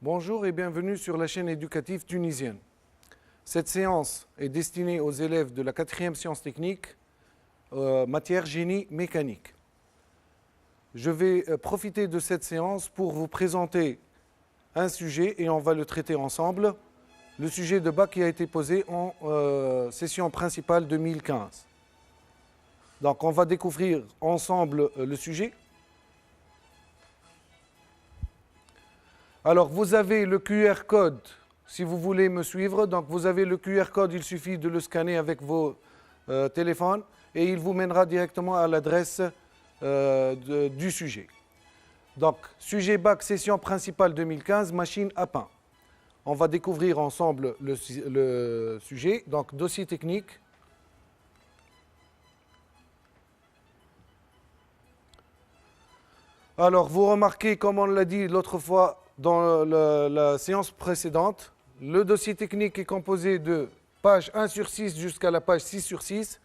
Bonjour et bienvenue sur la chaîne éducative tunisienne. Cette séance est destinée aux élèves de la 4e sciences techniques, matière génie mécanique. Je vais profiter de cette séance pour vous présenter un sujet et on va le traiter ensemble. Le sujet de bac qui a été posé en session principale 2015. Donc on va découvrir ensemble le sujet. Alors vous avez le QR code, si vous voulez me suivre. Donc vous avez le QR code, il suffit de le scanner avec vos téléphones et il vous mènera directement à l'adresse du sujet. Donc sujet bac, session principale 2015, machine à pain. On va découvrir ensemble le sujet, donc dossier technique. Alors vous remarquez, comme on l'a dit l'autre fois dans la séance précédente, le dossier technique est composé de page 1 sur 6 jusqu'à la page 6 sur 6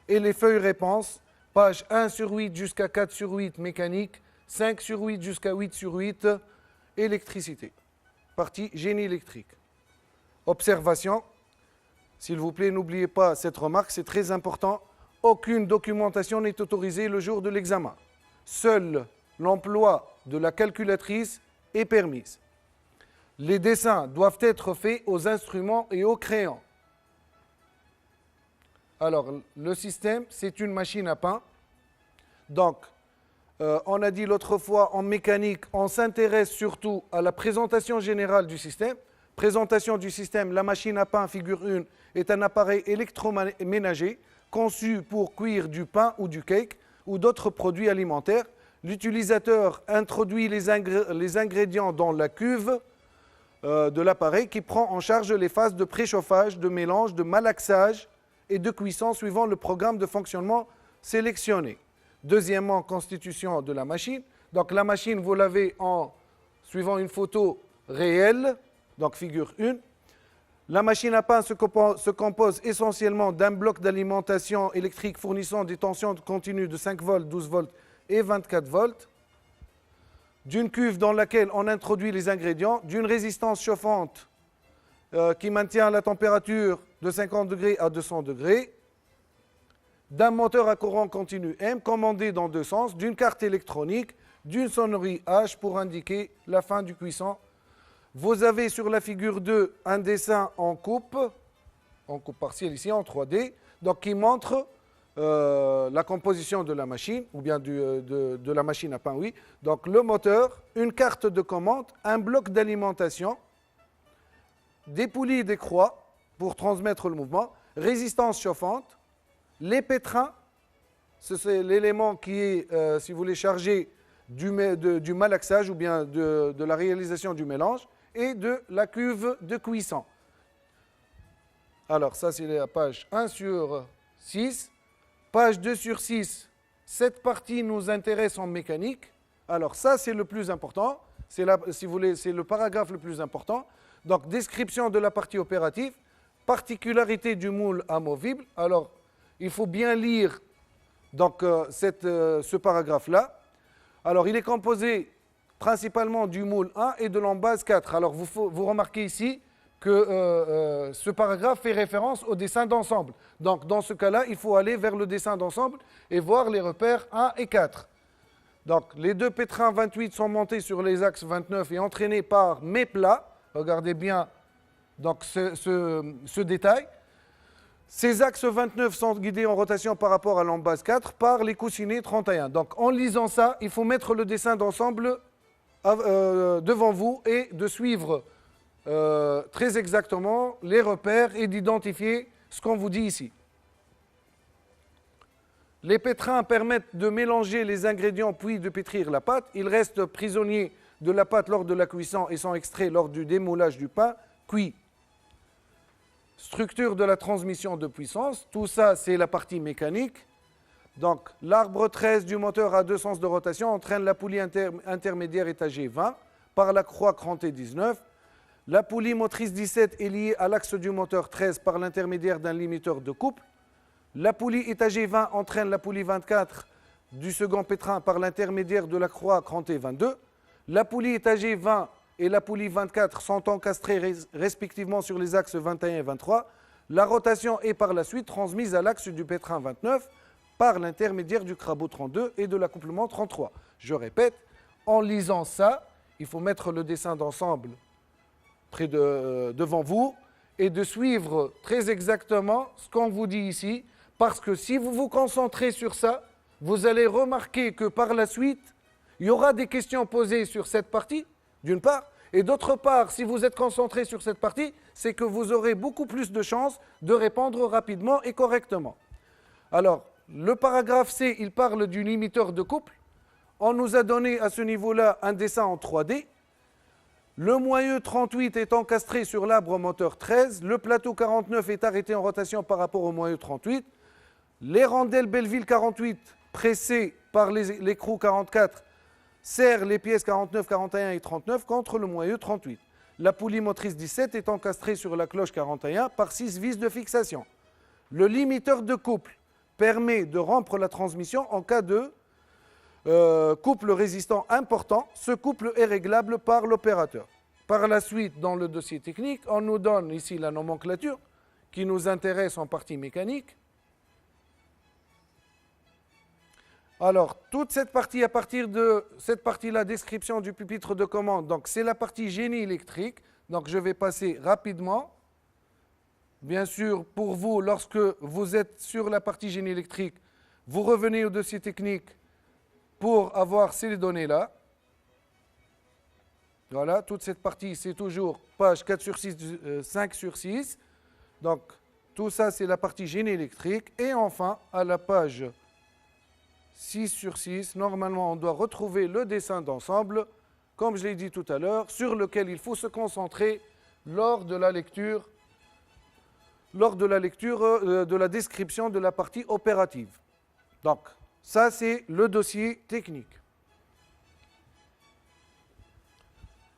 et les feuilles réponses, page 1 sur 8 jusqu'à 4 sur 8 mécanique, 5 sur 8 jusqu'à 8 sur 8 électricité. Partie génie électrique. Observation, s'il vous plaît, n'oubliez pas cette remarque, c'est très important. Aucune documentation n'est autorisée le jour de l'examen. Seul l'emploi de la calculatrice est permis. Les dessins doivent être faits aux instruments et au crayon. Alors, le système, c'est une machine à pain. Donc, on a dit l'autre fois, en mécanique, on s'intéresse surtout à la présentation générale du système. Présentation du système, la machine à pain, figure 1, est un appareil électroménager conçu pour cuire du pain ou du cake ou d'autres produits alimentaires. L'utilisateur introduit les ingrédients dans la cuve de l'appareil qui prend en charge les phases de préchauffage, de mélange, de malaxage et de cuisson suivant le programme de fonctionnement sélectionné. Deuxièmement, constitution de la machine. Donc la machine, vous l'avez en suivant une photo réelle, donc figure 1. La machine à pain se compose essentiellement d'un bloc d'alimentation électrique fournissant des tensions continues de 5 volts, 12 volts et 24 volts, d'une cuve dans laquelle on introduit les ingrédients, d'une résistance chauffante qui maintient la température de 50 degrés à 200 degrés, d'un moteur à courant continu M commandé dans deux sens, d'une carte électronique, d'une sonnerie H pour indiquer la fin du cuisson. Vous avez sur la figure 2 un dessin en coupe partielle ici en 3D, donc qui montre la composition de la machine, ou bien de la machine à pain, oui. Donc le moteur, une carte de commande, un bloc d'alimentation, des poulies et des croix pour transmettre le mouvement, résistance chauffante, les pétrins, c'est l'élément qui est, si vous voulez, chargé du malaxage ou bien de la réalisation du mélange, et de la cuve de cuisson. Alors ça c'est la page 1 sur 6. Page 2 sur 6, cette partie nous intéresse en mécanique. Alors ça, c'est le plus important. Si vous voulez, c'est le paragraphe le plus important. Donc, description de la partie opérative, particularité du moule amovible. Alors, il faut bien lire donc, ce paragraphe-là. Alors, il est composé principalement du moule 1 et de l'embase 4. Alors, vous remarquez ici que ce paragraphe fait référence au dessin d'ensemble. Donc, dans ce cas-là, il faut aller vers le dessin d'ensemble et voir les repères 1 et 4. Donc, les deux pétrins 28 sont montés sur les axes 29 et entraînés par mes plats. Regardez bien donc, ce détail. Ces axes 29 sont guidés en rotation par rapport à l'embase 4 par les coussinets 31. Donc, en lisant ça, il faut mettre le dessin d'ensemble devant vous et de suivre très exactement les repères et d'identifier ce qu'on vous dit ici. Les pétrins permettent de mélanger les ingrédients puis de pétrir la pâte. Ils restent prisonniers de la pâte lors de la cuisson et sont extraits lors du démoulage du pain cuit. Structure de la transmission de puissance, tout ça c'est la partie mécanique. Donc l'arbre 13 du moteur à deux sens de rotation entraîne la poulie intermédiaire étagée 20 par la croix crantée 19. La poulie motrice 17 est liée à l'axe du moteur 13 par l'intermédiaire d'un limiteur de couple. La poulie étagée 20 entraîne la poulie 24 du second pétrin par l'intermédiaire de la croix crantée 22. La poulie étagée 20 et la poulie 24 sont encastrés respectivement sur les axes 21 et 23, la rotation est par la suite transmise à l'axe du pétrin 29 par l'intermédiaire du crabot 32 et de l'accouplement 33. Je répète, en lisant ça, il faut mettre le dessin d'ensemble devant vous et de suivre très exactement ce qu'on vous dit ici, parce que si vous vous concentrez sur ça, vous allez remarquer que par la suite, il y aura des questions posées sur cette partie, d'une part, et d'autre part, si vous êtes concentré sur cette partie, c'est que vous aurez beaucoup plus de chances de répondre rapidement et correctement. Alors, le paragraphe C, il parle du limiteur de couple. On nous a donné à ce niveau-là un dessin en 3D. Le moyeu 38 est encastré sur l'arbre moteur 13. Le plateau 49 est arrêté en rotation par rapport au moyeu 38. Les rondelles Belleville 48, pressées par l'écrou 44, serrent les pièces 49, 41 et 39 contre le moyeu 38. La poulie motrice 17 est encastrée sur la cloche 41 par 6 vis de fixation. Le limiteur de couple permet de rompre la transmission en cas de couple résistant important. Ce couple est réglable par l'opérateur. Par la suite, dans le dossier technique, on nous donne ici la nomenclature qui nous intéresse en partie mécanique. Alors, toute cette partie, à partir de cette partie-là, description du pupitre de commande, donc c'est la partie génie électrique. Donc, je vais passer rapidement. Bien sûr, pour vous, lorsque vous êtes sur la partie génie électrique, vous revenez au dossier technique pour avoir ces données-là. Voilà, toute cette partie, c'est toujours page 4 sur 6, 5 sur 6. Donc, tout ça, c'est la partie génie électrique. Et enfin, à la page 6 sur 6, normalement, on doit retrouver le dessin d'ensemble, comme je l'ai dit tout à l'heure, sur lequel il faut se concentrer lors de la lecture de la description de la partie opérative. Donc, ça, c'est le dossier technique.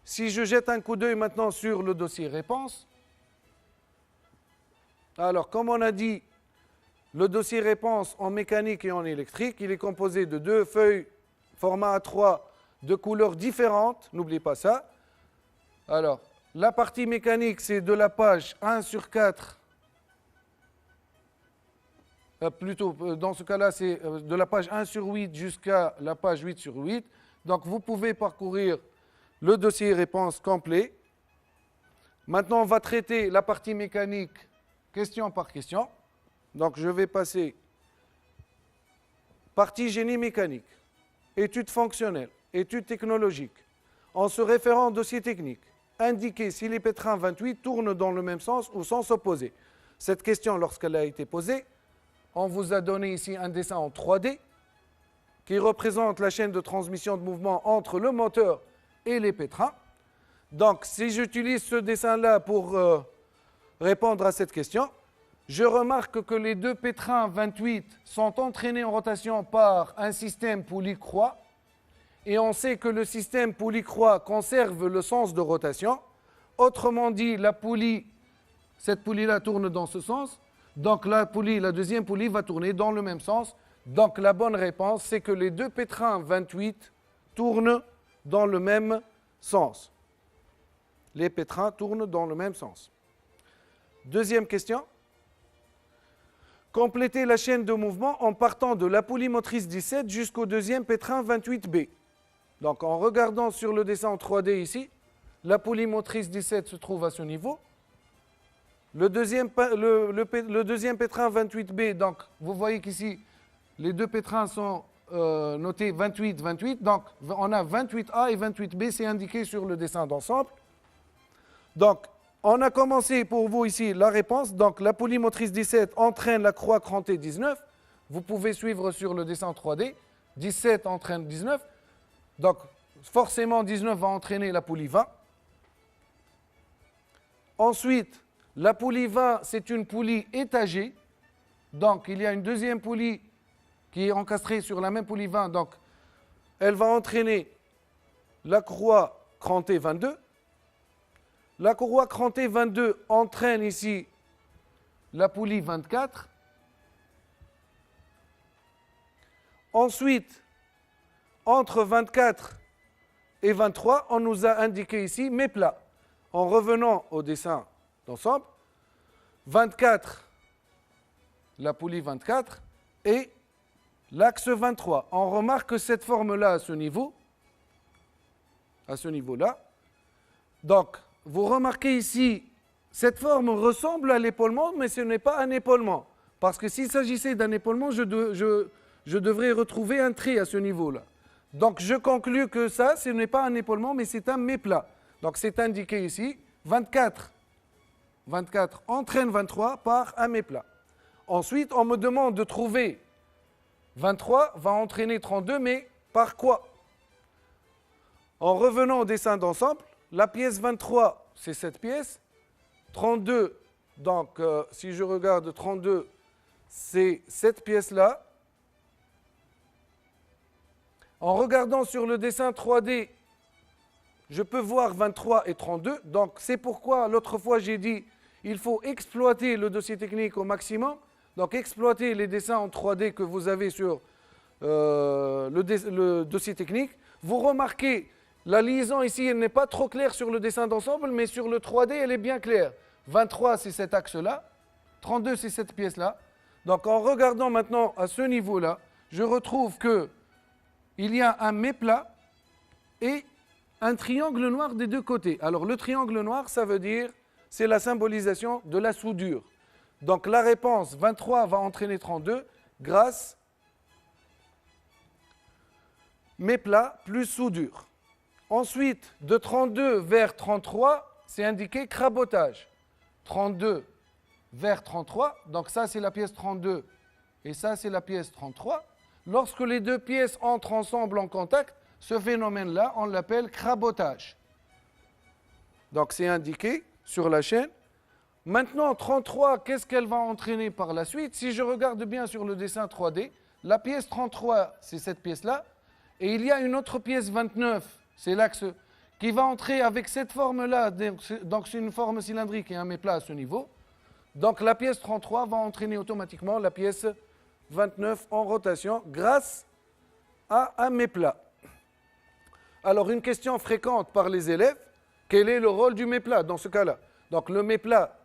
Si je jette un coup d'œil maintenant sur le dossier réponse, alors, comme on a dit, le dossier réponse en mécanique et en électrique, il est composé de 2 feuilles format A3 de couleurs différentes, n'oubliez pas ça. Alors, la partie mécanique, c'est de la page 1 sur 4, plutôt, dans ce cas-là, c'est de la page 1 sur 8 jusqu'à la page 8 sur 8. Donc, vous pouvez parcourir le dossier réponse complet. Maintenant, on va traiter la partie mécanique question par question. Donc, je vais passer partie génie mécanique, études fonctionnelles, études technologiques. En se référant au dossier technique, indiquer si les pétrins 28 tournent dans le même sens ou sens opposé. Cette question, lorsqu'elle a été posée, on vous a donné ici un dessin en 3D qui représente la chaîne de transmission de mouvement entre le moteur et les pétrins. Donc, si j'utilise ce dessin-là pour répondre à cette question, je remarque que les 2 pétrins 28 sont entraînés en rotation par un système poulie-croix. Et on sait que le système poulie-croix conserve le sens de rotation. Autrement dit, la poulie, cette poulie-là tourne dans ce sens. Donc la deuxième poulie va tourner dans le même sens. Donc la bonne réponse, c'est que les 2 pétrins 28 tournent dans le même sens. Les pétrins tournent dans le même sens. Deuxième question. Compléter la chaîne de mouvement en partant de la poulie motrice 17 jusqu'au deuxième pétrin 28B. Donc en regardant sur le dessin en 3D ici, la poulie motrice 17 se trouve à ce niveau. Le deuxième pétrin 28B, donc vous voyez qu'ici, les 2 pétrins sont notés 28, 28. Donc on a 28A et 28B, c'est indiqué sur le dessin d'ensemble. Donc, on a commencé pour vous ici la réponse. Donc, la poulie motrice 17 entraîne la croix crantée 19. Vous pouvez suivre sur le dessin 3D. 17 entraîne 19. Donc, forcément, 19 va entraîner la poulie 20. Ensuite, la poulie 20, c'est une poulie étagée. Donc, il y a une deuxième poulie qui est encastrée sur la même poulie 20. Donc, elle va entraîner la croix crantée 22. La courroie crantée 22 entraîne ici la poulie 24. Ensuite, entre 24 et 23, on nous a indiqué ici mes plats. En revenant au dessin d'ensemble, 24, la poulie 24 et l'axe 23. On remarque cette forme-là à ce niveau-là. Donc, vous remarquez ici, cette forme ressemble à l'épaulement, mais ce n'est pas un épaulement. Parce que s'il s'agissait d'un épaulement, je devrais retrouver un trait à ce niveau-là. Donc, je conclus que ça, ce n'est pas un épaulement, mais c'est un méplat. Donc, c'est indiqué ici, 24 entraîne 23 par un méplat. Ensuite, on me demande de trouver 23 va entraîner 32, mais par quoi? En revenant au dessin d'ensemble, la pièce 23, c'est cette pièce. 32, donc si je regarde 32, c'est cette pièce-là. En regardant sur le dessin 3D, je peux voir 23 et 32. Donc c'est pourquoi l'autre fois j'ai dit il faut exploiter le dossier technique au maximum. Donc exploiter les dessins en 3D que vous avez sur le dossier technique. Vous remarquez, la liaison ici, elle n'est pas trop claire sur le dessin d'ensemble, mais sur le 3D, elle est bien claire. 23, c'est cet axe-là. 32, c'est cette pièce-là. Donc en regardant maintenant à ce niveau-là, je retrouve qu'il y a un méplat et un triangle noir des deux côtés. Alors le triangle noir, ça veut dire, c'est la symbolisation de la soudure. Donc la réponse 23 va entraîner 32 grâce méplat plus soudure. Ensuite, de 32 vers 33, c'est indiqué crabotage. 32 vers 33, donc ça c'est la pièce 32 et ça c'est la pièce 33. Lorsque les deux pièces entrent ensemble en contact, ce phénomène-là, on l'appelle crabotage. Donc c'est indiqué sur la chaîne. Maintenant, 33, qu'est-ce qu'elle va entraîner par la suite? Si je regarde bien sur le dessin 3D, la pièce 33, c'est cette pièce-là, et il y a une autre pièce 29, c'est l'axe, qui va entrer avec cette forme-là, donc c'est une forme cylindrique et un méplat à ce niveau. Donc la pièce 33 va entraîner automatiquement la pièce 29 en rotation grâce à un méplat. Alors une question fréquente par les élèves, quel est le rôle du méplat dans ce cas-là? Donc le méplat,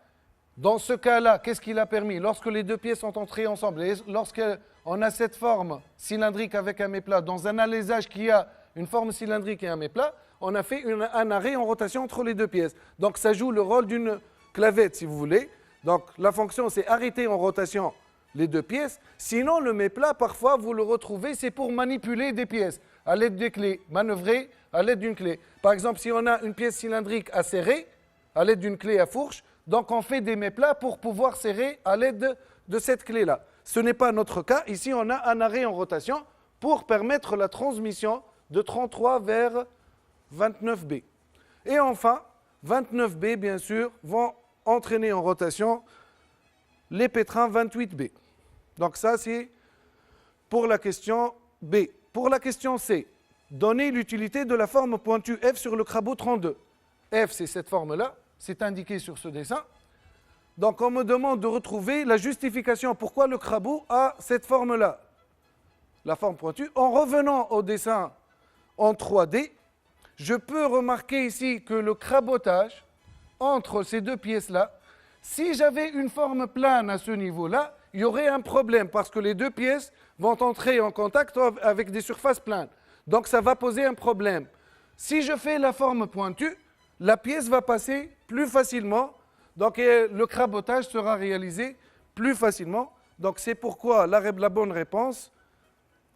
dans ce cas-là, qu'est-ce qu'il a permis? Lorsque les deux pièces sont entrées ensemble, et lorsqu'on a cette forme cylindrique avec un méplat, dans un alésage qui a une forme cylindrique et un méplat, on a fait un arrêt en rotation entre les deux pièces. Donc ça joue le rôle d'une clavette, si vous voulez. Donc la fonction, c'est arrêter en rotation les deux pièces. Sinon, le méplat, parfois, vous le retrouvez, c'est pour manipuler des pièces à l'aide des clés, manœuvrer à l'aide d'une clé. Par exemple, si on a une pièce cylindrique à serrer, à l'aide d'une clé à fourche, donc on fait des méplats pour pouvoir serrer à l'aide de cette clé-là. Ce n'est pas notre cas. Ici, on a un arrêt en rotation pour permettre la transmission de 33 vers 29B. Et enfin, 29B, bien sûr, vont entraîner en rotation les pétrins 28B. Donc ça, c'est pour la question B. Pour la question C, donner l'utilité de la forme pointue F sur le crabeau 32. F, c'est cette forme-là, c'est indiqué sur ce dessin. Donc on me demande de retrouver la justification pourquoi le crabeau a cette forme-là, la forme pointue. En revenant au dessin en 3D, je peux remarquer ici que le crabotage entre ces deux pièces-là, si j'avais une forme plane à ce niveau-là, il y aurait un problème parce que les deux pièces vont entrer en contact avec des surfaces planes. Donc ça va poser un problème. Si je fais la forme pointue, la pièce va passer plus facilement, donc le crabotage sera réalisé plus facilement. Donc c'est pourquoi la bonne réponse,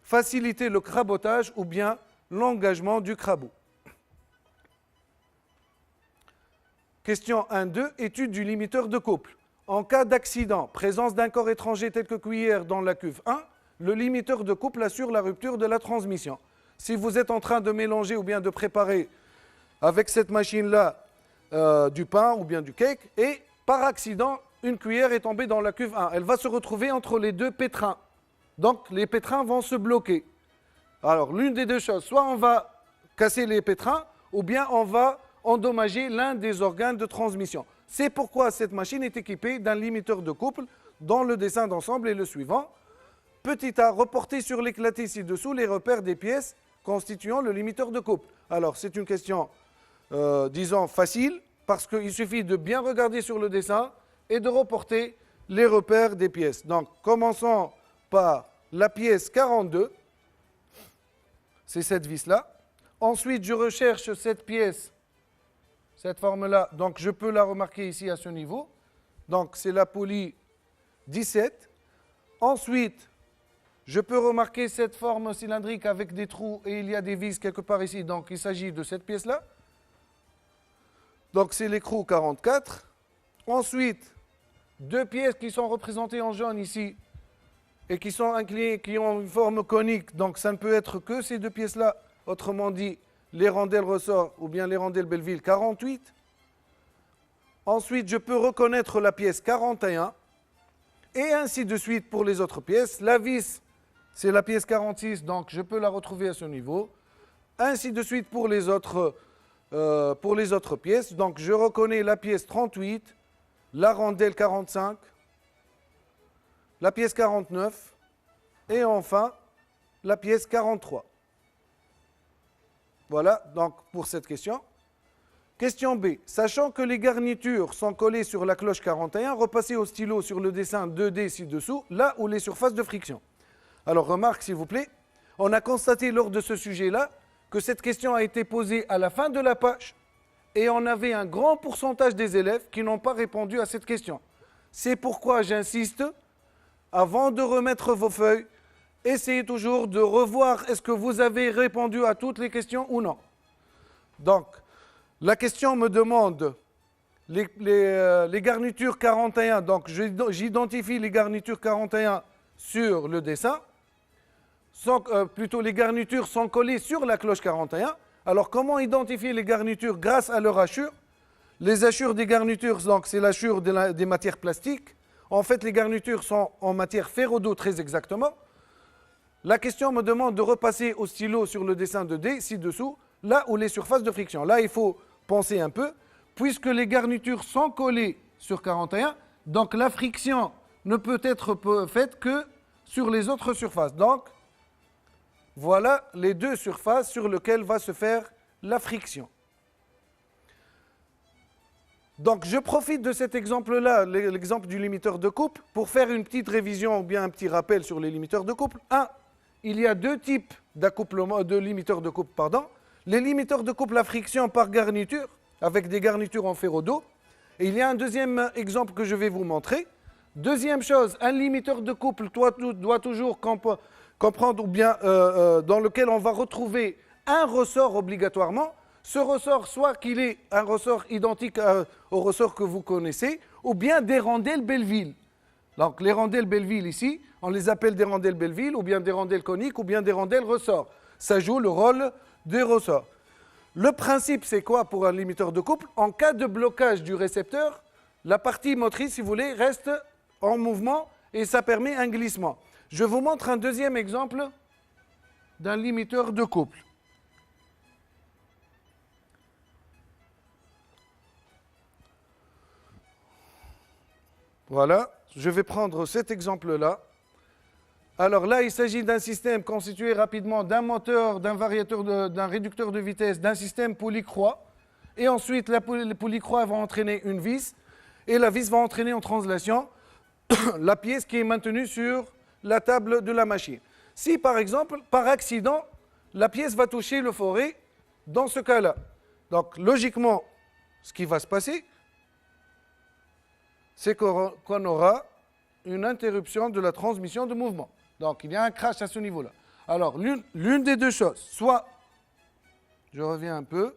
faciliter le crabotage ou bien l'engagement du crabeau. Question 1.2, étude du limiteur de couple. En cas d'accident, présence d'un corps étranger tel que cuillère dans la cuve 1, le limiteur de couple assure la rupture de la transmission. Si vous êtes en train de mélanger ou bien de préparer avec cette machine-là du pain ou bien du cake, et par accident, une cuillère est tombée dans la cuve 1. Elle va se retrouver entre les deux pétrins. Donc les pétrins vont se bloquer. Alors l'une des deux choses, soit on va casser les pétrins, ou bien on va endommager l'un des organes de transmission. C'est pourquoi cette machine est équipée d'un limiteur de couple dont le dessin d'ensemble est le suivant. Petit a, reporté sur l'éclaté ci-dessous les repères des pièces constituant le limiteur de couple. Alors, c'est une question, disons, facile, parce qu'il suffit de bien regarder sur le dessin et de reporter les repères des pièces. Donc, commençons par la pièce 42. C'est cette vis-là. Ensuite, je recherche cette pièce, cette forme-là. Donc, je peux la remarquer ici à ce niveau. Donc, c'est la poulie 17. Ensuite, je peux remarquer cette forme cylindrique avec des trous et il y a des vis quelque part ici. Donc, il s'agit de cette pièce-là. Donc, c'est l'écrou 44. Ensuite, deux pièces qui sont représentées en jaune ici et qui sont inclinées, qui ont une forme conique. Donc, ça ne peut être que ces deux pièces-là. Autrement dit, les rondelles ressort ou bien les rondelles Belleville 48. Ensuite, je peux reconnaître la pièce 41. Et ainsi de suite pour les autres pièces. La vis, c'est la pièce 46, donc je peux la retrouver à ce niveau. Ainsi de suite pour les autres pièces. Donc, je reconnais la pièce 38, la rondelle 45, la pièce 49 et enfin la pièce 43. Voilà, donc pour cette question. Question B. Sachant que les garnitures sont collées sur la cloche 41, repassez au stylo sur le dessin 2D ci-dessous, là où les surfaces de friction. Alors, remarque s'il vous plaît, on a constaté lors de ce sujet-là que cette question a été posée à la fin de la page et on avait un grand pourcentage des élèves qui n'ont pas répondu à cette question. C'est pourquoi j'insiste, avant de remettre vos feuilles, essayez toujours de revoir est-ce que vous avez répondu à toutes les questions ou non. Donc, la question me demande les garnitures 41, donc j'identifie les garnitures 41 sur le dessin, plutôt les garnitures sont collées sur la cloche 41. Alors comment identifier les garnitures grâce à leur hachure? Les hachures des garnitures, donc c'est l'hachure des matières plastiques. En fait, les garnitures sont en matière ferro-dos très exactement. La question me demande de repasser au stylo sur le dessin de D, ci-dessous, là où les surfaces de friction. Là, il faut penser un peu, puisque les garnitures sont collées sur 41, donc la friction ne peut être faite que sur les autres surfaces. Donc, voilà les deux surfaces sur lesquelles va se faire la friction. Donc, je profite de cet exemple-là, l'exemple du limiteur de couple, pour faire une petite révision ou bien un petit rappel sur les limiteurs de couple. Il y a deux types de limiteurs de couple, Les limiteurs de couple à friction par garniture, avec des garnitures en ferro-dos. Et il y a un deuxième exemple que je vais vous montrer. Deuxième chose, un limiteur de couple doit toujours comprendre, ou bien dans lequel on va retrouver un ressort obligatoirement. Ce ressort, soit qu'il est un ressort identique au ressort que vous connaissez, ou bien des rondelles Belleville. Donc les rondelles Belleville ici, on les appelle des rondelles Belleville, ou bien des rondelles coniques, ou bien des rondelles ressorts. Ça joue le rôle des ressorts. Le principe, c'est quoi pour un limiteur de couple? En cas de blocage du récepteur, la partie motrice, si vous voulez, reste en mouvement et ça permet un glissement. Je vous montre un deuxième exemple d'un limiteur de couple. Voilà, je vais prendre cet exemple-là. Alors là, il s'agit d'un système constitué rapidement d'un moteur, d'un variateur, d'un réducteur de vitesse, d'un système poulie-croix. Et ensuite, la poulie-croix va entraîner une vis. Et la vis va entraîner en translation la pièce qui est maintenue sur la table de la machine. Si, par exemple, par accident, la pièce va toucher le forêt, dans ce cas-là. Donc, logiquement, ce qui va se passer, c'est qu'on aura une interruption de la transmission de mouvement. Donc, il y a un crash à ce niveau-là. Alors, l'une des deux choses, soit, je reviens un peu,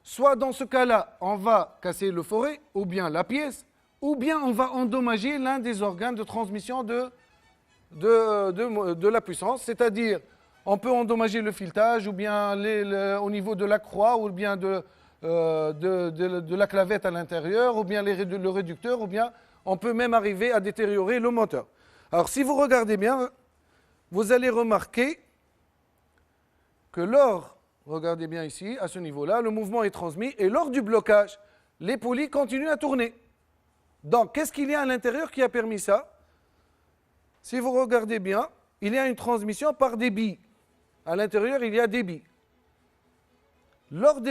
soit dans ce cas-là, on va casser le forêt, ou bien la pièce, ou bien on va endommager l'un des organes de transmission de la puissance, c'est-à-dire, on peut endommager le filetage, ou bien au niveau de la croix, ou bien de la clavette à l'intérieur, ou bien le réducteur, ou bien on peut même arriver à détériorer le moteur. Alors, si vous regardez bien, vous allez remarquer que regardez bien ici, à ce niveau-là, le mouvement est transmis, et lors du blocage, les poulies continuent à tourner. Donc, qu'est-ce qu'il y a à l'intérieur qui a permis ça? Si vous regardez bien, il y a une transmission par des billes. À l'intérieur, il y a des billes. Lors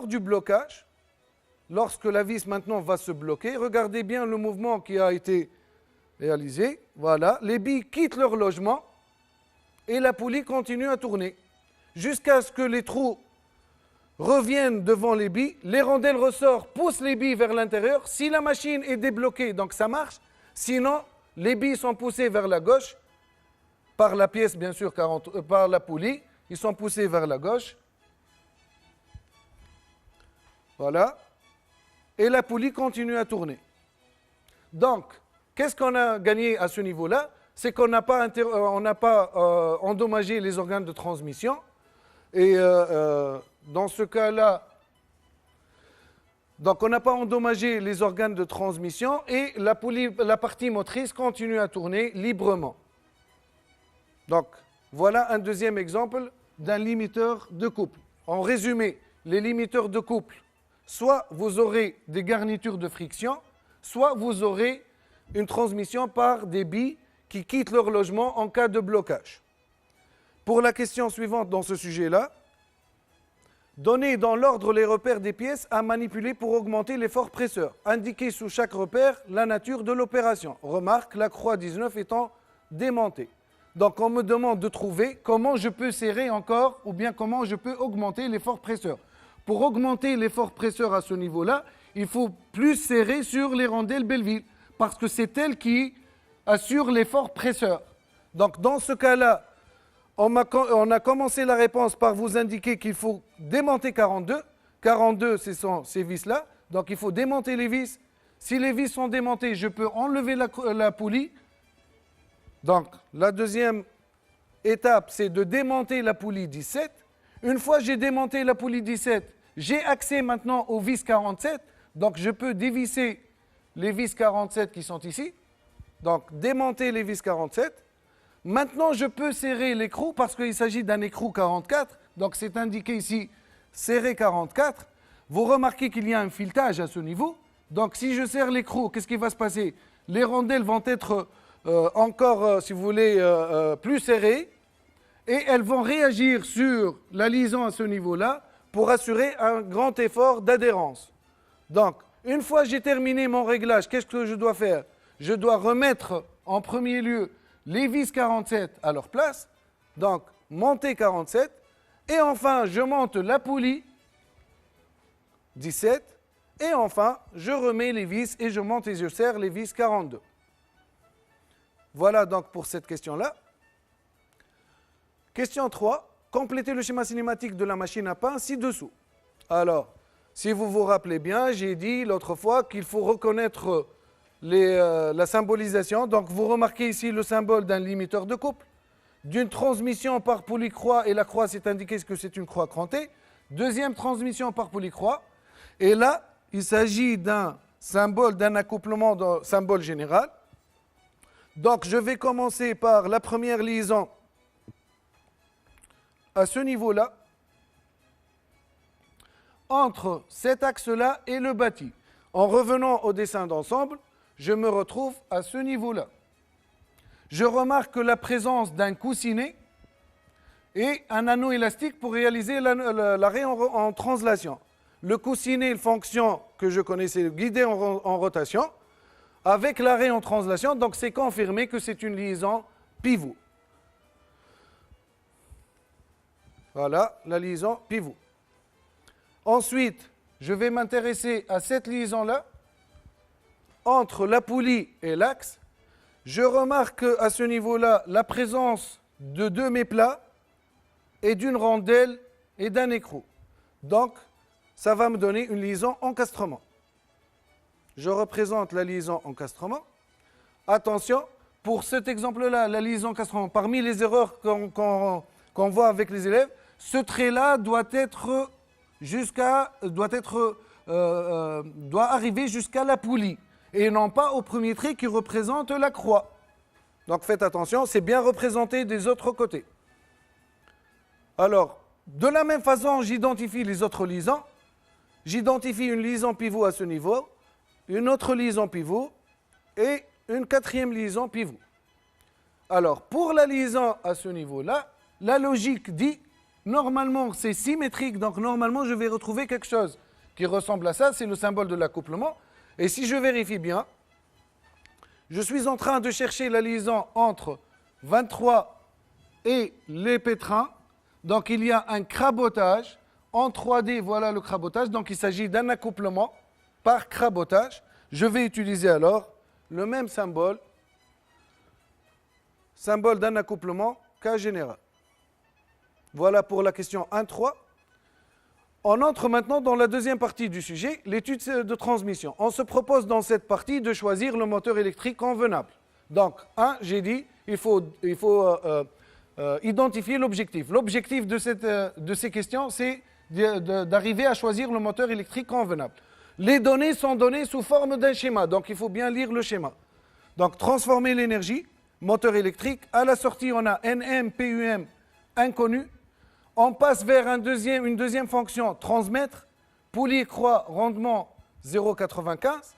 du blocage, lorsque la vis maintenant va se bloquer, regardez bien le mouvement qui a été réalisé. Voilà, les billes quittent leur logement et la poulie continue à tourner jusqu'à ce que les trous reviennent devant les billes, les rondelles ressortent, poussent les billes vers l'intérieur. Si la machine est débloquée, donc ça marche. Sinon, les billes sont poussées vers la gauche, par la pièce bien sûr, par la poulie. Ils sont poussés vers la gauche. Voilà. Et la poulie continue à tourner. Donc, qu'est-ce qu'on a gagné à ce niveau-là? C'est qu'on n'a pas, endommagé les organes de transmission. Et dans ce cas-là, donc on n'a pas endommagé les organes de transmission et la partie motrice continue à tourner librement. Donc, voilà un deuxième exemple d'un limiteur de couple. En résumé, les limiteurs de couple, soit vous aurez des garnitures de friction, soit vous aurez une transmission par des billes qui quittent leur logement en cas de blocage. Pour la question suivante dans ce sujet-là, donnez dans l'ordre les repères des pièces à manipuler pour augmenter l'effort presseur. Indiquez sous chaque repère la nature de l'opération. Remarque, la croix 19 étant démontée. Donc on me demande de trouver comment je peux serrer encore ou bien comment je peux augmenter l'effort presseur. Pour augmenter l'effort presseur à ce niveau-là, il faut plus serrer sur les rondelles Belleville parce que c'est elle qui assure l'effort presseur. Donc dans ce cas-là, on a commencé la réponse par vous indiquer qu'il faut démonter 42. 42, ce sont ces vis-là. Donc il faut démonter les vis. Si les vis sont démontées, je peux enlever la poulie. Donc la deuxième étape, c'est de démonter la poulie 17. Une fois que j'ai démonté la poulie 17, j'ai accès maintenant aux vis 47. Donc je peux dévisser les vis 47 qui sont ici. Donc démonter les vis 47. Maintenant, je peux serrer l'écrou parce qu'il s'agit d'un écrou 44. Donc, c'est indiqué ici, serrer 44. Vous remarquez qu'il y a un filetage à ce niveau. Donc, si je serre l'écrou, qu'est-ce qui va se passer? Les rondelles vont être encore, si vous voulez, plus serrées. Et elles vont réagir sur la liaison à ce niveau-là pour assurer un grand effort d'adhérence. Donc, une fois que j'ai terminé mon réglage, qu'est-ce que je dois faire? Je dois remettre en premier lieu les vis 47 à leur place, donc monter 47, et enfin je monte la poulie 17, et enfin je remets les vis et je monte et je serre les vis 42. Voilà donc pour cette question-là. Question 3, complétez le schéma cinématique de la machine à pain ci-dessous. Alors, si vous vous rappelez bien, j'ai dit l'autre fois qu'il faut reconnaître la symbolisation. Donc vous remarquez ici le symbole d'un limiteur de couple, d'une transmission par poulie-croix, et la croix c'est indiqué que c'est une croix crantée. Deuxième transmission par poulie-croix, et là il s'agit d'un symbole, d'un accouplement de symbole général. Donc je vais commencer par la première liaison à ce niveau-là, entre cet axe-là et le bâti. En revenant au dessin d'ensemble, je me retrouve à ce niveau-là. Je remarque la présence d'un coussinet et un anneau élastique pour réaliser l'arrêt en translation. Le coussinet, une fonction que je connaissais, guidé en rotation, avec l'arrêt en translation, donc c'est confirmé que c'est une liaison pivot. Voilà, la liaison pivot. Ensuite, je vais m'intéresser à cette liaison-là, entre la poulie et l'axe. Je remarque à ce niveau-là la présence de deux méplats et d'une rondelle et d'un écrou. Donc, ça va me donner une liaison encastrement. Je représente la liaison encastrement. Attention, pour cet exemple-là, la liaison encastrement, parmi les erreurs qu'on voit avec les élèves, ce trait-là doit arriver jusqu'à la poulie, et non pas au premier trait qui représente la croix. Donc faites attention, c'est bien représenté des autres côtés. Alors, de la même façon, j'identifie les autres liaisons. J'identifie une liaison pivot à ce niveau, une autre liaison pivot et une quatrième liaison pivot. Alors, pour la liaison à ce niveau-là, la logique dit Normalement, c'est symétrique, donc normalement, je vais retrouver quelque chose qui ressemble à ça, c'est le symbole de l'accouplement. Et si je vérifie bien, je suis en train de chercher la liaison entre 23 et les pétrins. Donc il y a un crabotage. En 3D, voilà le crabotage. Donc il s'agit d'un accouplement par crabotage. Je vais utiliser alors le même symbole d'un accouplement cas général. Voilà pour la question 1.3. On entre maintenant dans la deuxième partie du sujet, l'étude de transmission. On se propose dans cette partie de choisir le moteur électrique convenable. Donc, j'ai dit, il faut identifier l'objectif. L'objectif de ces questions, c'est d'arriver à choisir le moteur électrique convenable. Les données sont données sous forme d'un schéma, donc il faut bien lire le schéma. Donc, transformer l'énergie, moteur électrique. À la sortie, on a NM, PUM inconnu. On passe vers une deuxième fonction, transmettre, poulie-croix, rendement 0,95.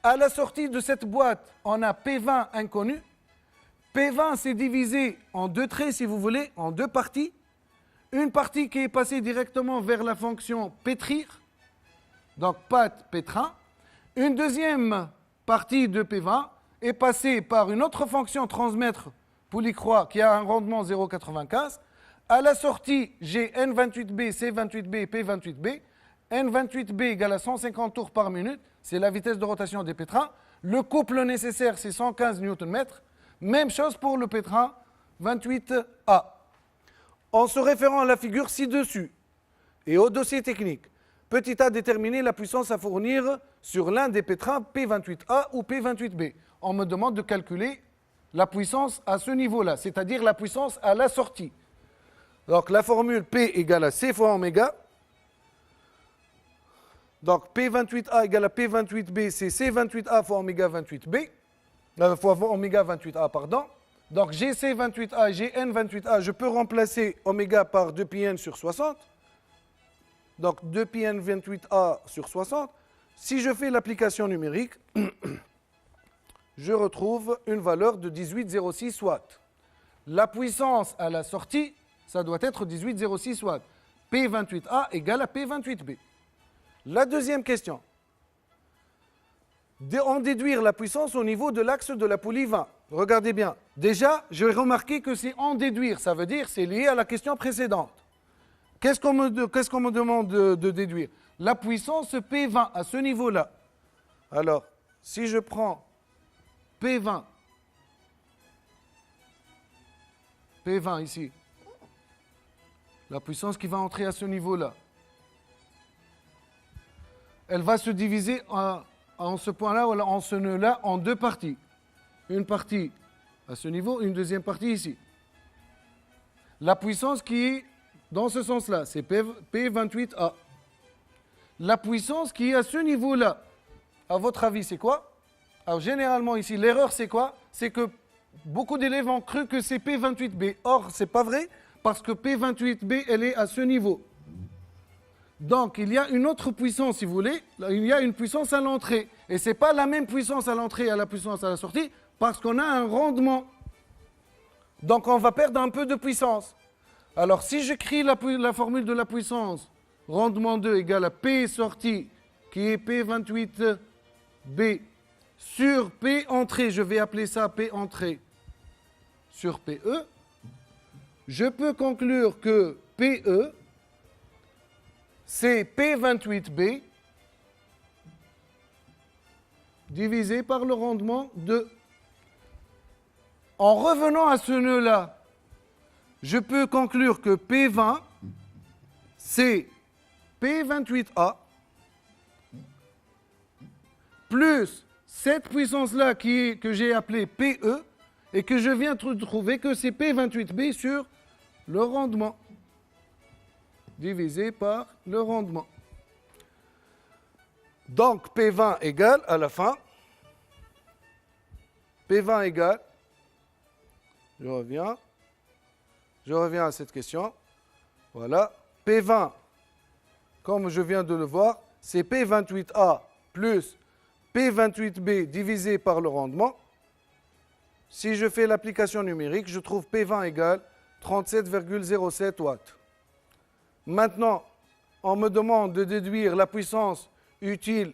À la sortie de cette boîte, on a P20 inconnu. P20, c'est divisé en deux traits, si vous voulez, en deux parties. Une partie qui est passée directement vers la fonction pétrir, donc pâte, pétrin. Une deuxième partie de P20 est passée par une autre fonction, transmettre, poulie-croix, qui a un rendement 0,95. À la sortie, j'ai N28B, C28B, P28B. N28B égale à 150 tours par minute, c'est la vitesse de rotation des pétrins. Le couple nécessaire, c'est 115 Nm. Même chose pour le pétrin 28A. En se référant à la figure ci-dessus et au dossier technique, petit a déterminer la puissance à fournir sur l'un des pétrins P28A ou P28B. On me demande de calculer la puissance à ce niveau-là, c'est-à-dire la puissance à la sortie. Donc la formule P égale à C fois oméga. Donc P28A égale à P28B, c'est C28A fois oméga 28B, fois oméga 28A, pardon. Donc GC28A et GN28A, je peux remplacer oméga par 2πn sur 60. Donc 2πn 28A sur 60. Si je fais l'application numérique, je retrouve une valeur de 18,06 watts. La puissance à la sortie, ça doit être 18,06 watts. P28A égale à P28B. La deuxième question. En déduire la puissance au niveau de l'axe de la poulie 20. Regardez bien. Déjà, j'ai remarqué que c'est en déduire. Ça veut dire c'est lié à la question précédente. Qu'est-ce qu'on me demande de déduire? La puissance P20 à ce niveau-là. Alors, si je prends P20 ici, la puissance qui va entrer à ce niveau-là, elle va se diviser en ce point-là, en ce nœud-là, en deux parties. Une partie à ce niveau, une deuxième partie ici. La puissance qui est dans ce sens-là, c'est P28A. La puissance qui est à ce niveau-là, à votre avis, c'est quoi? Alors généralement ici, l'erreur c'est quoi? C'est que beaucoup d'élèves ont cru que c'est P28B. Or, ce n'est pas vrai, parce que P28B, elle est à ce niveau. Donc, il y a une autre puissance, si vous voulez. Il y a une puissance à l'entrée. Et ce n'est pas la même puissance à l'entrée et à la puissance à la sortie, parce qu'on a un rendement. Donc, on va perdre un peu de puissance. Alors, si j'écris la formule de la puissance, rendement 2 égale à P sortie, qui est P28B, sur P entrée, je vais appeler ça P entrée, sur PE, je peux conclure que PE, c'est P28B divisé par le rendement de... En revenant à ce nœud-là, je peux conclure que P20, c'est P28A plus cette puissance-là que j'ai appelée PE et que je viens de trouver que c'est P28B sur le rendement divisé par le rendement. Donc P20 égale à la fin, P20 égale, je reviens à cette question, voilà, P20, comme je viens de le voir, c'est P28A plus P28B divisé par le rendement. Si je fais l'application numérique, je trouve P20 égale 37,07 watts. Maintenant, on me demande de déduire la puissance utile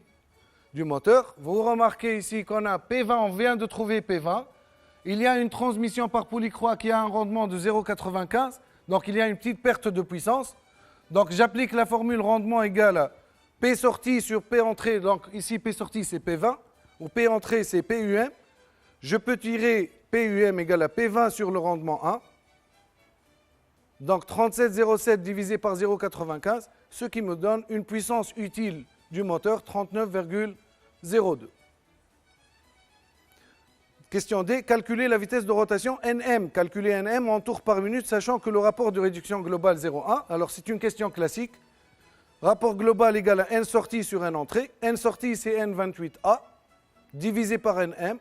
du moteur. Vous remarquez ici qu'on a P20, on vient de trouver P20. Il y a une transmission par Polycroix qui a un rendement de 0,95. Donc il y a une petite perte de puissance. Donc j'applique la formule rendement égale à P sortie sur P entrée. Donc ici P sortie c'est P20, ou P entrée c'est PUM. Je peux tirer PUM égale à P20 sur le rendement 1. Donc 37,07 divisé par 0,95, ce qui me donne une puissance utile du moteur 39,02. Question D, calculer la vitesse de rotation Nm. Calculer Nm en tours par minute, sachant que le rapport de réduction globale 0,1. Alors c'est une question classique. Rapport global égale à N sortie sur N entrée. N sortie c'est N28A, divisé par Nm.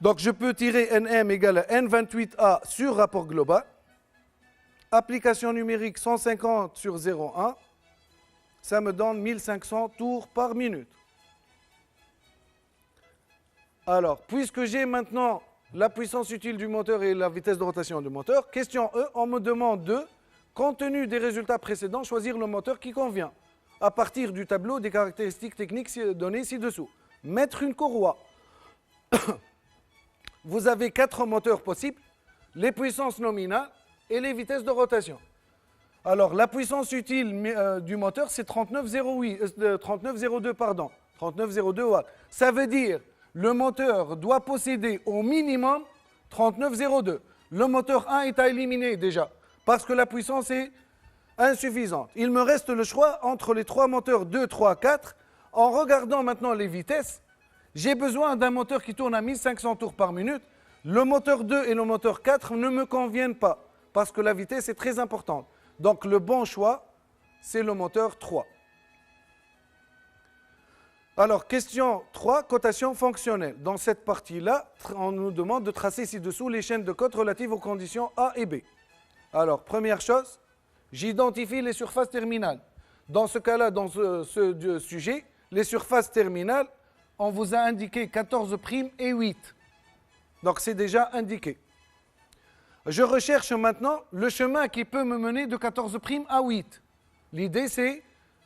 Donc je peux tirer Nm égale à N28A sur rapport global. Application numérique 150 sur 0,1. Ça me donne 1500 tours par minute. Alors, puisque j'ai maintenant la puissance utile du moteur et la vitesse de rotation du moteur, question E, on me demande de, compte tenu des résultats précédents, choisir le moteur qui convient, à partir du tableau des caractéristiques techniques données ci-dessous. Mettre une courroie. Vous avez 4 moteurs possibles, les puissances nominales et les vitesses de rotation. Alors, la puissance utile du moteur, c'est 39,02 watts. Ça veut dire le moteur doit posséder au minimum 39,02. Le moteur 1 est à éliminer déjà, parce que la puissance est insuffisante. Il me reste le choix entre les 3 moteurs 2, 3, 4. En regardant maintenant les vitesses, j'ai besoin d'un moteur qui tourne à 1500 tours par minute. Le moteur 2 et le moteur 4 ne me conviennent pas, parce que la vitesse est très importante. Donc le bon choix, c'est le moteur 3. Alors, question 3, cotation fonctionnelle. Dans cette partie-là, on nous demande de tracer ci-dessous les chaînes de cotes relatives aux conditions A et B. Alors, première chose, j'identifie les surfaces terminales. Dans ce cas-là, dans ce sujet, les surfaces terminales, on vous a indiqué 14' et 8. Donc, c'est déjà indiqué. Je recherche maintenant le chemin qui peut me mener de 14' à 8. L'idée, c'est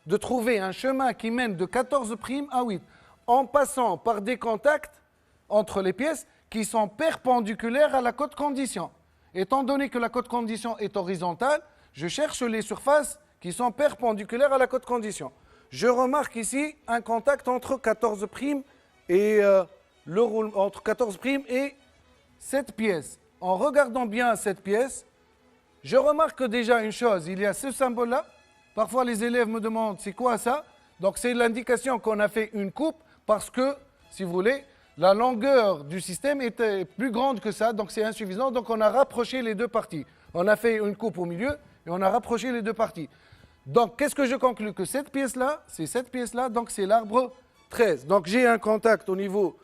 de trouver un chemin qui mène de 14' à 8, en passant par des contacts entre les pièces qui sont perpendiculaires à la cote condition. Étant donné que la cote condition est horizontale, je cherche les surfaces qui sont perpendiculaires à la cote condition. Je remarque ici un contact entre 14' et entre 14' et cette pièce. En regardant bien cette pièce, je remarque déjà une chose, il y a ce symbole-là. Parfois, les élèves me demandent, c'est quoi ça? Donc, c'est l'indication qu'on a fait une coupe parce que, si vous voulez, la longueur du système était plus grande que ça, donc c'est insuffisant. Donc, on a rapproché les deux parties. On a fait une coupe au milieu et on a rapproché les deux parties. Donc, qu'est-ce que je conclus? Que cette pièce-là, c'est cette pièce-là, donc c'est l'arbre 13. Donc, j'ai un contact au niveau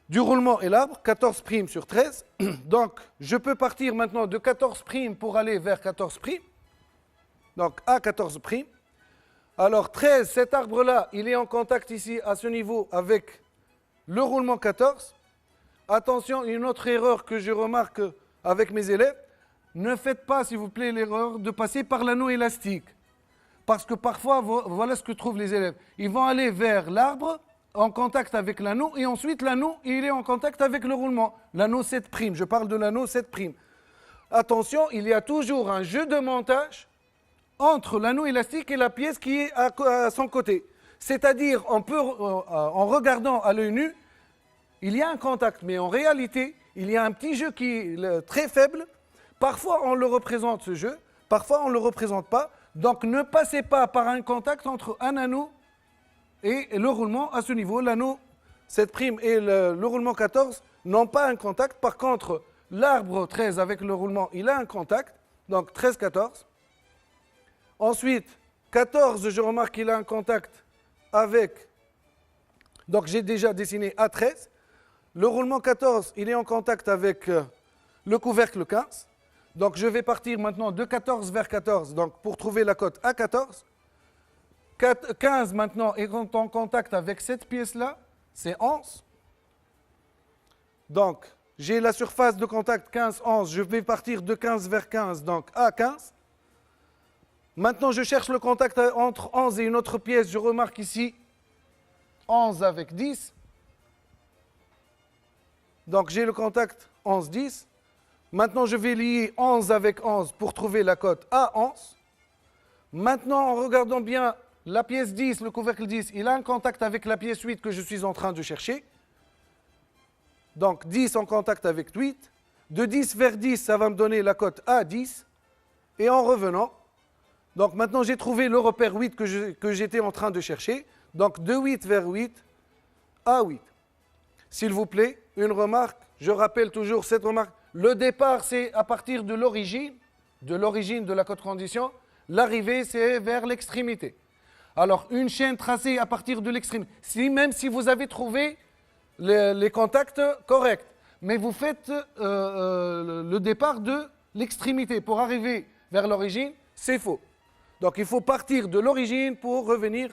du roulement et l'arbre, 14' sur 13. Donc, je peux partir maintenant de 14' pour aller vers 14'. Donc, à 14'. Alors, 13, cet arbre-là, il est en contact ici, à ce niveau, avec le roulement 14. Attention, une autre erreur que je remarque avec mes élèves, ne faites pas, s'il vous plaît, l'erreur de passer par l'anneau élastique. Parce que parfois, voilà ce que trouvent les élèves. Ils vont aller vers l'arbre, en contact avec l'anneau, et ensuite l'anneau, il est en contact avec le roulement. L'anneau 7', je parle de l'anneau 7'. Attention, il y a toujours un jeu de montage entre l'anneau élastique et la pièce qui est à son côté. C'est-à-dire, on peut, en regardant à l'œil nu, il y a un contact, mais en réalité, il y a un petit jeu qui est très faible. Parfois, on le représente, ce jeu, parfois, on ne le représente pas. Donc, ne passez pas par un contact entre un anneau et le roulement à ce niveau. L'anneau 7' et le roulement 14 n'ont pas un contact. Par contre, l'arbre 13 avec le roulement, il a un contact. Donc, 13, 14. Ensuite, 14, je remarque qu'il a un contact avec, donc j'ai déjà dessiné A13. Le roulement 14, il est en contact avec le couvercle 15. Donc je vais partir maintenant de 14 vers 14, donc pour trouver la cote A14. 15 maintenant est en contact avec cette pièce-là, c'est 11. Donc j'ai la surface de contact 15, 11, je vais partir de 15 vers 15, donc A15. Maintenant, je cherche le contact entre 11 et une autre pièce. Je remarque ici 11 avec 10. Donc, j'ai le contact 11-10. Maintenant, je vais lier 11 avec 11 pour trouver la cote à 11. Maintenant, en regardant bien la pièce 10, le couvercle 10, il a un contact avec la pièce 8 que je suis en train de chercher. Donc, 10 en contact avec 8. De 10 vers 10, ça va me donner la cote à 10. Et en revenant, donc maintenant j'ai trouvé le repère 8 que j'étais en train de chercher. Donc, de 8 vers 8 à 8. S'il vous plaît, une remarque. Je rappelle toujours cette remarque. Le départ, c'est à partir de l'origine de la cote condition. L'arrivée, c'est vers l'extrémité. Alors, une chaîne tracée à partir de l'extrémité, même si vous avez trouvé les contacts corrects, mais vous faites le départ de l'extrémité pour arriver vers l'origine, c'est faux. Donc, il faut partir de l'origine pour revenir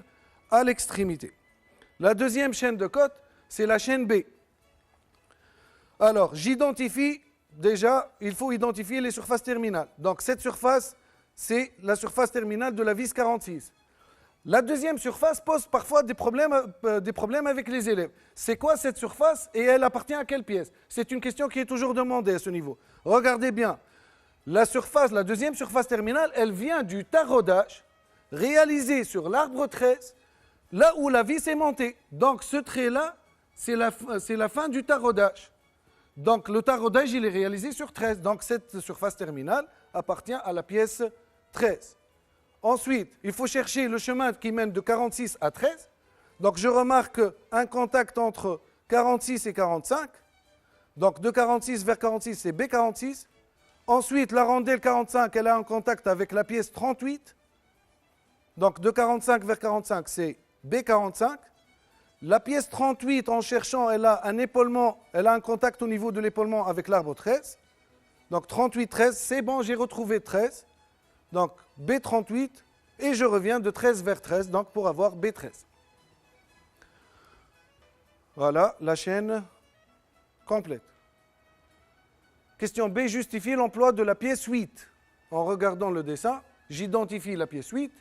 à l'extrémité. La deuxième chaîne de cote, c'est la chaîne B. Alors, j'identifie, déjà, il faut identifier les surfaces terminales. Donc, cette surface, c'est la surface terminale de la vis 46. La deuxième surface pose parfois des problèmes avec les élèves. C'est quoi cette surface et elle appartient à quelle pièce? C'est une question qui est toujours demandée à ce niveau. Regardez bien, la deuxième surface terminale, elle vient du taraudage réalisé sur l'arbre 13, là où la vis est montée. Donc ce trait-là, c'est la fin du taraudage. Donc le taraudage, il est réalisé sur 13. Donc cette surface terminale appartient à la pièce 13. Ensuite, il faut chercher le chemin qui mène de 46 à 13. Donc je remarque un contact entre 46 et 45. Donc de 46 vers 46, c'est B46. Ensuite, la rondelle 45, elle a un contact avec la pièce 38. Donc de 45 vers 45, c'est B45. La pièce 38, en cherchant, elle a un épaulement, elle a un contact au niveau de l'épaulement avec l'arbre 13. Donc 38, 13, c'est bon, j'ai retrouvé 13. Donc B38, et je reviens de 13 vers 13, donc pour avoir B13. Voilà la chaîne complète. Question B, justifier l'emploi de la pièce 8. En regardant le dessin, j'identifie la pièce 8.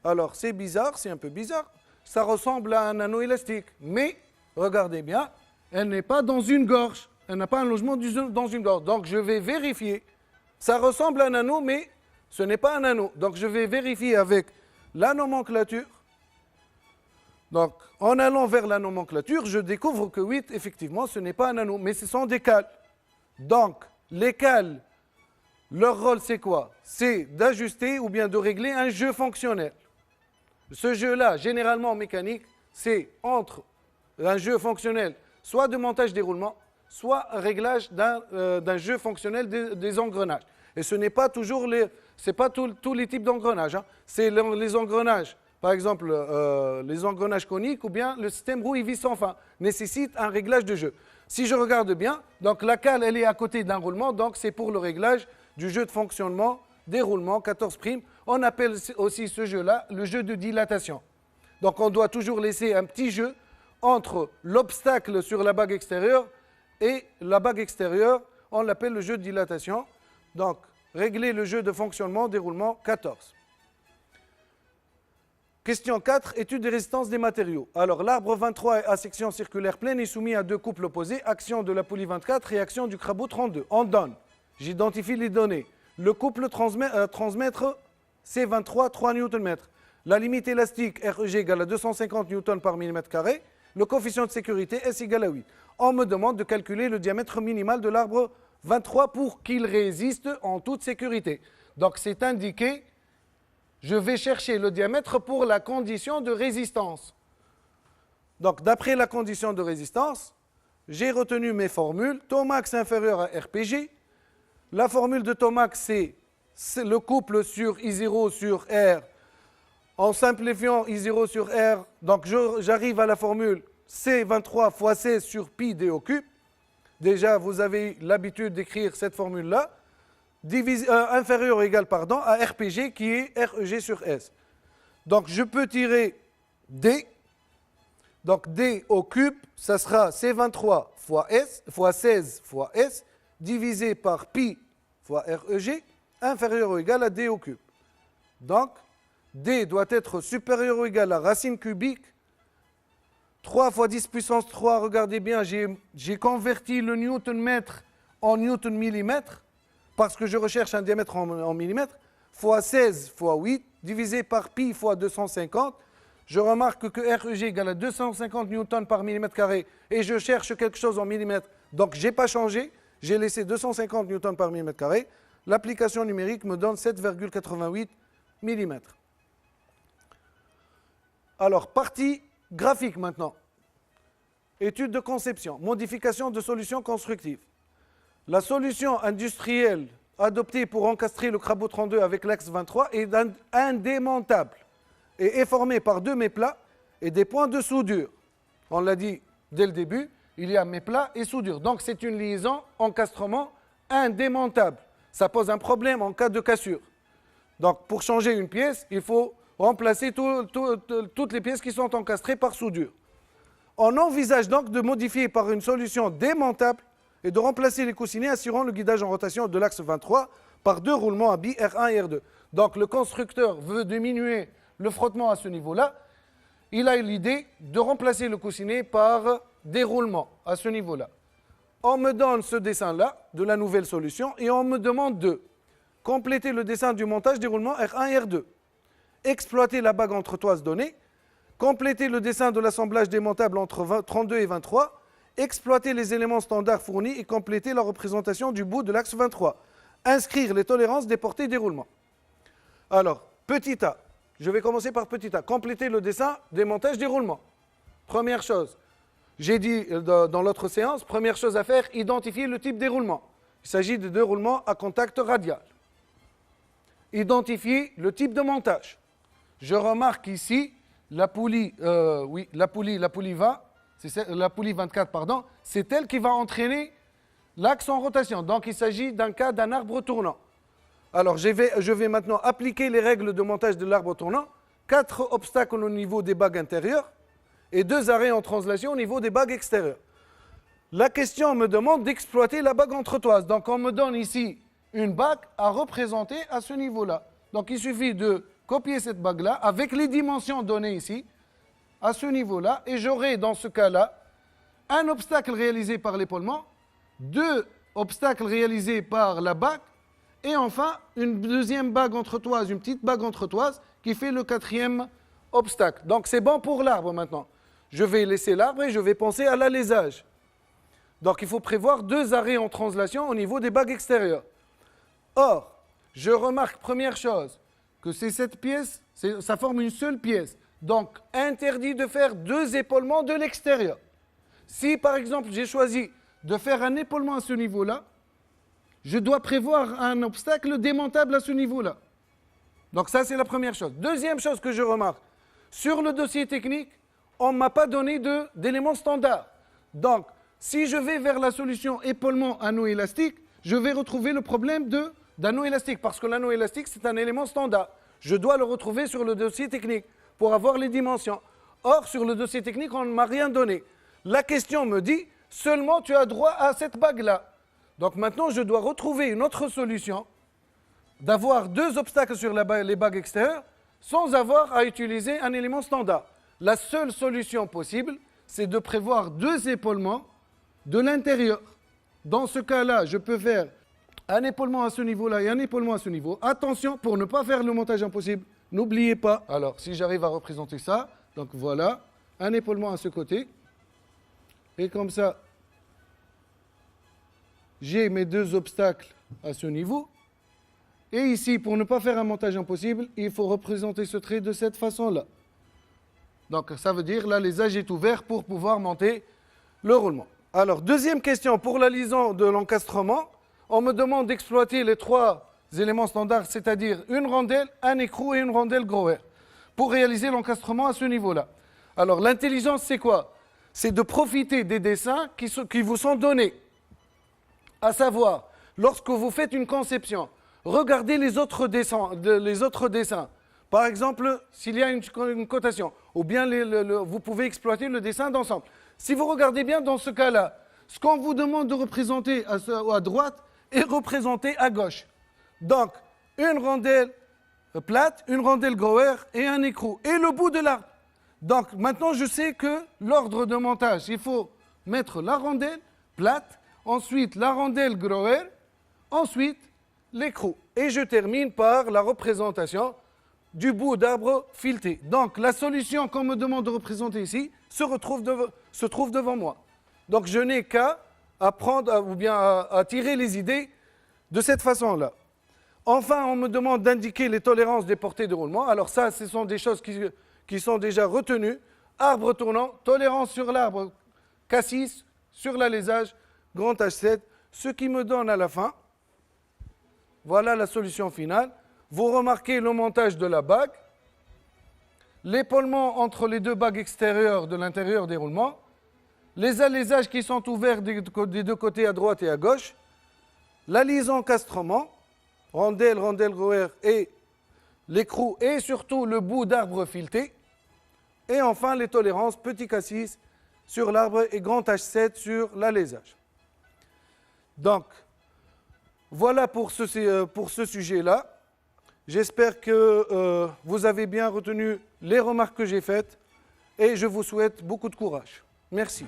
Alors c'est bizarre, c'est un peu bizarre. Ça ressemble à un anneau élastique. Mais, regardez bien, elle n'est pas dans une gorge. Elle n'a pas un logement dans une gorge. Donc je vais vérifier. Ça ressemble à un anneau, mais ce n'est pas un anneau. Donc je vais vérifier avec la nomenclature. Donc en allant vers la nomenclature, je découvre que 8, effectivement, ce n'est pas un anneau, mais ce sont des cales. Donc les cales, leur rôle c'est quoi? C'est d'ajuster ou bien de régler un jeu fonctionnel. Ce jeu-là, généralement en mécanique, c'est entre un jeu fonctionnel, soit de montage-déroulement, soit un réglage d'un jeu fonctionnel des engrenages. Et ce n'est pas toujours tous les types d'engrenages. Hein. C'est les engrenages, par exemple, les engrenages coniques ou bien le système roue et vis sans fin, nécessite un réglage de jeu. Si je regarde bien, donc la cale, elle est à côté d'un roulement, donc c'est pour le réglage du jeu de fonctionnement, déroulement, 14'. On appelle aussi ce jeu-là le jeu de dilatation. Donc on doit toujours laisser un petit jeu entre l'obstacle sur la bague extérieure et la bague extérieure, on l'appelle le jeu de dilatation. Donc, régler le jeu de fonctionnement, déroulement, 14. Question 4, étude des résistances des matériaux. Alors, l'arbre 23 à section circulaire pleine est soumis à deux couples opposés, action de la poulie 24 et action du crabeau 32. On donne, j'identifie les données. Le couple transmètre, c'est 23, 3 Nm. La limite élastique REG égale à 250 N par millimètre carré. Le coefficient de sécurité S égale à 8. On me demande de calculer le diamètre minimal de l'arbre 23 pour qu'il résiste en toute sécurité. Donc c'est indiqué, je vais chercher le diamètre pour la condition de résistance. Donc d'après la condition de résistance, j'ai retenu mes formules. Taumax inférieur à RPG. La formule de Taumax, c'est le couple sur I0 sur R. En simplifiant I0 sur R, donc j'arrive à la formule C23 fois 16 sur pi d au cube. Déjà, vous avez l'habitude d'écrire cette formule-là. Inférieur ou égal à RPG qui est REG sur S. Donc je peux tirer D. Donc D au cube, ça sera C23 fois 16 fois S divisé par pi fois REG inférieur ou égal à D au cube. Donc, D doit être supérieur ou égal à racine cubique. 3 fois 10 puissance 3, regardez bien, j'ai converti le newton-mètre en newton-millimètre, parce que je recherche un diamètre en millimètres, fois 16 fois 8, divisé par pi fois 250. Je remarque que REG égale à 250 newtons par millimètre carré, et je cherche quelque chose en millimètres, donc je n'ai pas changé, j'ai laissé 250 newtons par millimètre carré. L'application numérique me donne 7,88 mm. Alors, partie graphique maintenant. Étude de conception, modification de solutions constructives. La solution industrielle adoptée pour encastrer le Crabot 32 avec l'axe 23 est indémontable et est formée par 2 méplats et des points de soudure. On l'a dit dès le début, il y a méplats et soudure. Donc c'est une liaison encastrement indémontable. Ça pose un problème en cas de cassure. Donc pour changer une pièce, il faut remplacer toutes les pièces qui sont encastrées par soudure. On envisage donc de modifier par une solution démontable et de remplacer les coussinets assurant le guidage en rotation de l'axe 23 par 2 roulements à billes R1 et R2. Donc le constructeur veut diminuer le frottement à ce niveau-là. Il a eu l'idée de remplacer le coussinet par des roulements à ce niveau-là. On me donne ce dessin-là de la nouvelle solution et on me demande de compléter le dessin du montage des roulements R1 et R2, exploiter la bague entretoise donnée, compléter le dessin de l'assemblage démontable entre 32 et 23, exploiter les éléments standards fournis et compléter la représentation du bout de l'axe 23. Inscrire les tolérances des portées des roulements. Alors, petit a, je vais commencer par petit a, compléter le dessin des montages des roulements. Première chose, j'ai dit dans l'autre séance, première chose à faire, identifier le type des roulements. Il s'agit de 2 roulements à contact radial. Identifier le type de montage. Je remarque ici la poulie 20, la poulie 24, pardon, c'est elle qui va entraîner l'axe en rotation. Donc il s'agit d'un cas d'un arbre tournant. Alors je vais maintenant appliquer les règles de montage de l'arbre tournant. 4 obstacles au niveau des bagues intérieures et 2 arrêts en translation au niveau des bagues extérieures. La question me demande d'exploiter la bague entretoise. Donc on me donne ici une bague à représenter à ce niveau-là. Donc il suffit de copier cette bague-là avec les dimensions données ici, à ce niveau-là, et j'aurai dans ce cas-là un obstacle réalisé par l'épaulement, 2 obstacles réalisés par la bague, et enfin une deuxième bague entretoise, une petite bague entretoise qui fait le 4e obstacle. Donc c'est bon pour l'arbre maintenant. Je vais laisser l'arbre et je vais penser à l'alésage. Donc il faut prévoir 2 arrêts en translation au niveau des bagues extérieures. Or, je remarque, première chose, que c'est cette pièce, ça forme une seule pièce. Donc, interdit de faire 2 épaulements de l'extérieur. Si, par exemple, j'ai choisi de faire un épaulement à ce niveau-là, je dois prévoir un obstacle démontable à ce niveau-là. Donc ça, c'est la première chose. Deuxième chose que je remarque, sur le dossier technique, on ne m'a pas donné d'éléments standards. Donc, si je vais vers la solution épaulement anneau élastique, je vais retrouver le problème d'anneau élastique, parce que l'anneau élastique, c'est un élément standard. Je dois le retrouver sur le dossier technique pour avoir les dimensions. Or, sur le dossier technique, on ne m'a rien donné. La question me dit, seulement tu as droit à cette bague-là. Donc maintenant, je dois retrouver une autre solution, d'avoir 2 obstacles sur les bagues extérieures, sans avoir à utiliser un élément standard. La seule solution possible, c'est de prévoir 2 épaulements de l'intérieur. Dans ce cas-là, je peux faire un épaulement à ce niveau-là et un épaulement à ce niveau. Attention, pour ne pas faire le montage impossible, n'oubliez pas. Alors, si j'arrive à représenter ça, donc voilà, un épaulement à ce côté. Et comme ça, j'ai mes 2 obstacles à ce niveau. Et ici, pour ne pas faire un montage impossible, il faut représenter ce trait de cette façon-là. Donc, ça veut dire, là, l'alésage est ouvert pour pouvoir monter le roulement. Alors, deuxième question, pour la liaison de l'encastrement, on me demande d'exploiter les 3 éléments standards, c'est-à-dire une rondelle, un écrou et une rondelle gros R, pour réaliser l'encastrement à ce niveau-là. Alors, l'intelligence, c'est quoi? C'est de profiter des dessins qui vous sont donnés. À savoir, lorsque vous faites une conception, regardez les autres dessins. Par exemple, s'il y a une cotation, ou bien vous pouvez exploiter le dessin d'ensemble. Si vous regardez bien dans ce cas-là, ce qu'on vous demande de représenter à droite est représenté à gauche. Donc, une rondelle plate, une rondelle grower et un écrou. Et le bout de l'arbre. Donc maintenant, je sais que l'ordre de montage, il faut mettre la rondelle plate, ensuite la rondelle grower, ensuite l'écrou. Et je termine par la représentation du bout d'arbre fileté. Donc la solution qu'on me demande de représenter ici se trouve devant moi. Donc je n'ai qu'à apprendre ou bien à tirer les idées de cette façon-là. Enfin, on me demande d'indiquer les tolérances des portées de roulement. Alors ça, ce sont des choses qui sont déjà retenues. Arbre tournant, tolérance sur l'arbre cassis, sur l'alésage, grand H7, ce qui me donne à la fin, voilà la solution finale. Vous remarquez le montage de la bague, l'épaulement entre les deux bagues extérieures de l'intérieur des roulements, les alésages qui sont ouverts des deux côtés à droite et à gauche, la liaison castrement, rondelle, rondelle grower et l'écrou et surtout le bout d'arbre fileté, et enfin les tolérances petit cassis sur l'arbre et grand H7 sur l'alésage. Donc, voilà pour ce sujet-là. J'espère que vous avez bien retenu les remarques que j'ai faites et je vous souhaite beaucoup de courage. Merci.